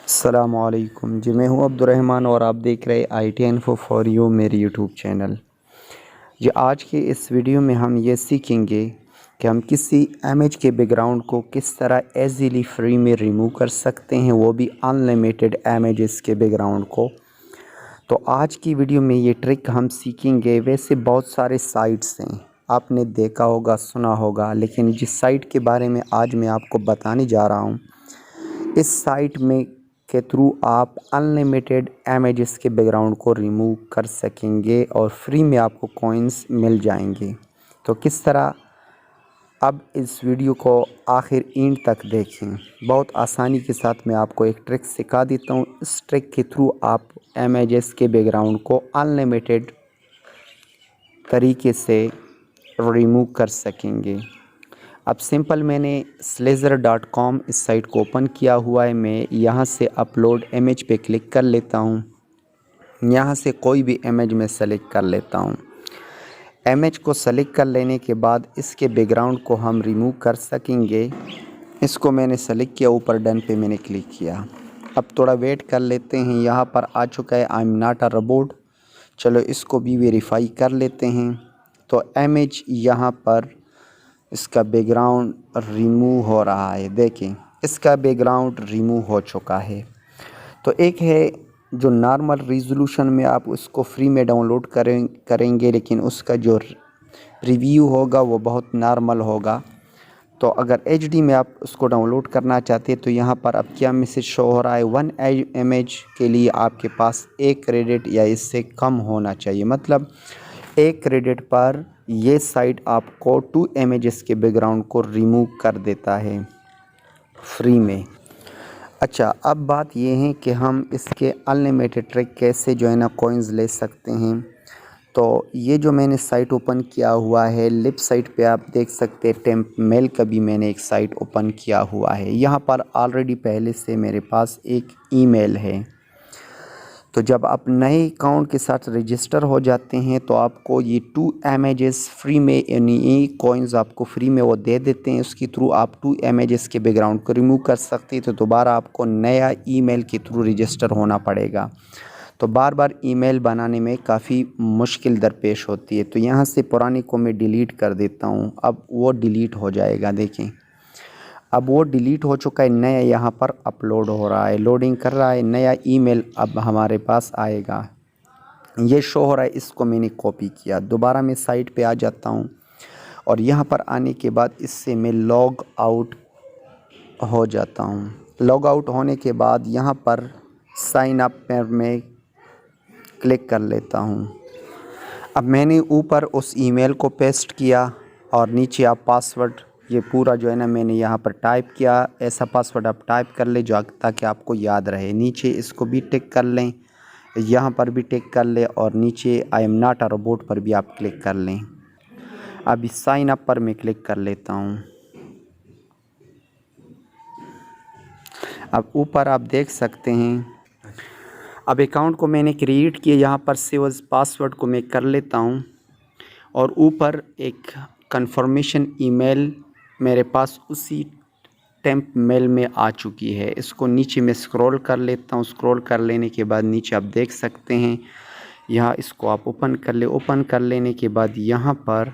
अस्सलामुअलैकुम जी, मैं हूं अब्दुर्रहमान और आप देख रहे IT इन्फो फॉर यू मेरे यूट्यूब चैनल। जी, आज के इस वीडियो में हम ये सीखेंगे कि हम किसी इमेज के बैकग्राउंड को किस तरह इजीली फ्री में रिमूव कर सकते हैं, वो भी अनलिमिटेड इमेजेस के बैकग्राउंड को। तो आज की वीडियो में ये ट्रिक हम सीखेंगे। वैसे बहुत सारे साइट्स हैं, आपने देखा होगा, सुना होगा, लेकिन जिस साइट के बारे में आज मैं आपको बताने जा रहा हूँ, इस साइट में के थ्रू आप अनलिमिटेड इमेजेस के बैकग्राउंड को रिमूव कर सकेंगे और फ्री में आपको कॉइन्स मिल जाएंगे। तो किस तरह, अब इस वीडियो को आखिर एंड तक देखें। बहुत आसानी के साथ मैं आपको एक ट्रिक सिखा देता हूँ। इस ट्रिक के थ्रू आप इमेजेस के बैकग्राउंड को अनलिमिटेड तरीके से रिमूव कर सकेंगे। अब सिंपल मैंने slazor.com इस साइट को ओपन किया हुआ है। मैं यहाँ से अपलोड इमेज पे क्लिक कर लेता हूँ। यहाँ से कोई भी इमेज में सेलेक्ट कर लेता हूँ। इमेज को सेलेक्ट कर लेने के बाद इसके बैकग्राउंड को हम रिमूव कर सकेंगे। इसको मैंने सेलेक्ट किया, ऊपर डन पे मैंने क्लिक किया। अब थोड़ा वेट कर लेते हैं। यहाँ पर आ चुका है I am not a robot. चलो इसको भी वेरीफाई कर लेते हैं। तो इमेज यहाँ पर इसका बैकग्राउंड रिमूव हो रहा है। देखें, इसका बैकग्राउंड रिमूव हो चुका है। तो एक है जो नॉर्मल रिज़ोल्यूशन में आप उसको फ्री में डाउनलोड करेंगे, लेकिन उसका जो रिव्यू होगा वो बहुत नॉर्मल होगा। तो अगर HD में आप उसको डाउनलोड करना चाहते हैं तो यहाँ पर अब क्या मैसेज शो हो रहा है, 1 इमेज के लिए आपके पास 1 क्रेडिट या इससे कम होना चाहिए। मतलब 1 क्रेडिट पर ये साइट आपको 2 इमेजेस के बैकग्राउंड को रिमूव कर देता है फ्री में। अच्छा, अब बात ये है कि हम इसके अनलिमिटेड ट्रिक कैसे जो है ना कॉइन्स ले सकते हैं। तो ये जो मैंने साइट ओपन किया हुआ है, लेफ्ट साइड पे आप देख सकते हैं टेम्प मेल का भी मैंने एक साइट ओपन किया हुआ है। यहाँ पर ऑलरेडी पहले से मेरे पास एक ईमेल है। तो जब आप नए अकाउंट के साथ रजिस्टर हो जाते हैं तो आपको ये 2 इमेजेस फ्री में, यानी कॉइन्स आपको फ्री में वो दे देते हैं। उसके थ्रू आप 2 इमेजेस के बैकग्राउंड को रिमूव कर सकते हैं। तो दोबारा आपको नया ईमेल के थ्रू रजिस्टर होना पड़ेगा। तो बार बार ईमेल बनाने में काफ़ी मुश्किल दरपेश होती है। तो यहाँ से पुरानी को मैं डिलीट कर देता हूँ। अब वो डिलीट हो जाएगा। देखें, अब वो डिलीट हो चुका है। नया यहाँ पर अपलोड हो रहा है, लोडिंग कर रहा है। नया ईमेल अब हमारे पास आएगा। ये शो हो रहा है, इसको मैंने कॉपी किया। दोबारा मैं साइट पे आ जाता हूँ और यहाँ पर आने के बाद इससे मैं लॉग आउट हो जाता हूँ। लॉग आउट होने के बाद यहाँ पर साइन अप पर मैं क्लिक कर लेता हूँ। अब मैंने ऊपर उस ईमेल को पेस्ट किया और नीचे आप पासवर्ड, ये पूरा जो है ना मैंने यहाँ पर टाइप किया। ऐसा पासवर्ड आप टाइप कर लें जो ताकि आपको याद रहे। नीचे इसको भी टिक कर लें, यहाँ पर भी टिक कर लें और नीचे I am not a robot पर भी आप क्लिक कर लें। अब इस साइन अप पर मैं क्लिक कर लेता हूँ। अब ऊपर आप देख सकते हैं, अब अकाउंट को मैंने क्रिएट किया। यहाँ पर सेव एज़ पासवर्ड को मैं कर लेता हूँ और ऊपर एक कंफर्मेशन ईमेल मेरे पास उसी टेम्प मेल में आ चुकी है। इसको नीचे में स्क्रॉल कर लेता हूँ। स्क्रॉल कर लेने के बाद नीचे आप देख सकते हैं, यहाँ इसको आप ओपन कर ले। ओपन कर लेने के बाद यहाँ पर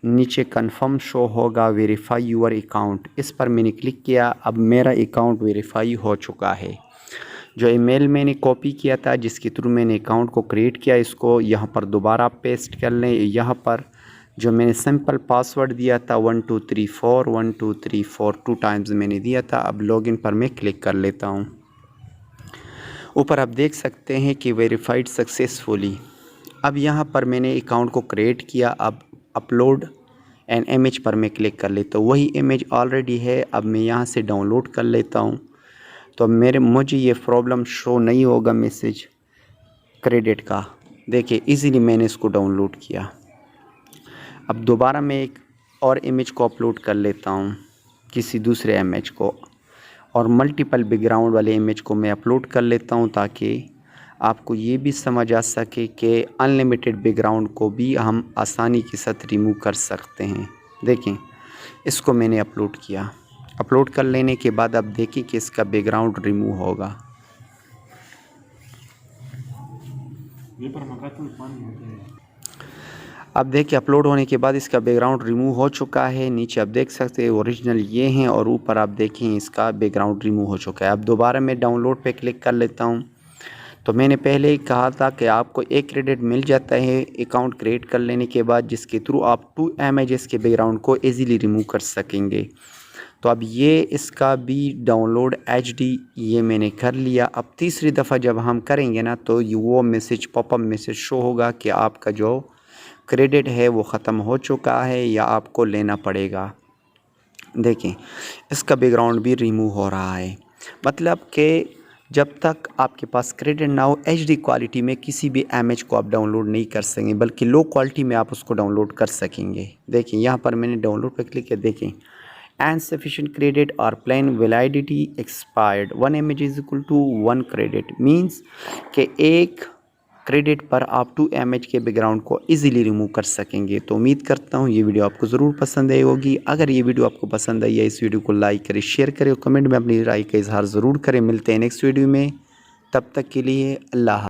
नीचे कंफर्म शो होगा, वेरीफाई यूर अकाउंट। इस पर मैंने क्लिक किया। अब मेरा अकाउंट वेरीफाई हो चुका है। जो ईमेल मैंने कॉपी किया था, जिसके थ्रू मैंने अकाउंट को क्रिएट किया, इसको यहाँ पर दोबारा पेस्ट कर लें। यहाँ पर जो मैंने सिंपल पासवर्ड दिया था 1234 1234 2 टाइम्स मैंने दिया था। अब लॉगिन पर मैं क्लिक कर लेता हूँ। ऊपर आप देख सकते हैं कि वेरीफाइड सक्सेसफुली। अब यहाँ पर मैंने अकाउंट को क्रिएट किया। अब अपलोड एन इमेज पर मैं क्लिक कर लेता हूँ। वही इमेज ऑलरेडी है, अब मैं यहाँ से डाउनलोड कर लेता हूँ। तो मुझे ये प्रॉब्लम शो नहीं होगा मैसेज क्रेडिट का। देखिए, इजीली मैंने इसको डाउनलोड किया। अब दोबारा मैं एक और इमेज को अपलोड कर लेता हूँ, किसी दूसरे इमेज को, और मल्टीपल बैकग्राउंड वाले इमेज को मैं अपलोड कर लेता हूँ ताकि आपको ये भी समझ आ सके कि अनलिमिटेड बैकग्राउंड को भी हम आसानी के साथ रिमूव कर सकते हैं। देखें, इसको मैंने अपलोड किया। अपलोड कर लेने के बाद अब देखिए कि इसका बैकग्राउंड रिमूव होगा। अब देखिए अपलोड होने के बाद इसका बैकग्राउंड रिमूव हो चुका है। नीचे आप देख सकते हैं ओरिजिनल ये हैं और ऊपर आप देखें इसका बैकग्राउंड रिमूव हो चुका है। अब दोबारा मैं डाउनलोड पे क्लिक कर लेता हूँ। तो मैंने पहले ही कहा था कि आपको 1 क्रेडिट मिल जाता है अकाउंट क्रिएट कर लेने के बाद, जिसके थ्रू आप 2 images के बैकग्राउंड को ईज़िली रिमूव कर सकेंगे। तो अब ये इसका भी डाउनलोड HD ये मैंने कर लिया। अब तीसरी दफ़ा जब हम करेंगे ना तो ये वो मैसेज पॉपअप मैसेज शो होगा कि आपका जो क्रेडिट है वो ख़त्म हो चुका है या आपको लेना पड़ेगा। देखें इसका बैकग्राउंड भी रिमूव हो रहा है, मतलब कि जब तक आपके पास क्रेडिट ना हो HD क्वालिटी में किसी भी इमेज को आप डाउनलोड नहीं कर सकेंगे, बल्कि लो क्वालिटी में आप उसको डाउनलोड कर सकेंगे। देखें यहाँ पर मैंने डाउनलोड पर क्लिक किया। देखें insufficient credit or plain validity expired 1 image is equal to 1 credit means कि 1 क्रेडिट पर आप 2 images के बैकग्राउंड को इजीली रिमूव कर सकेंगे। तो उम्मीद करता हूँ ये वीडियो आपको ज़रूर पसंद आई होगी। अगर ये वीडियो आपको पसंद आई है इस वीडियो को लाइक करें, शेयर करें और कमेंट में अपनी राय का इजहार ज़रूर करें। मिलते हैं नेक्स्ट वीडियो में, तब तक के लिए अल्लाह।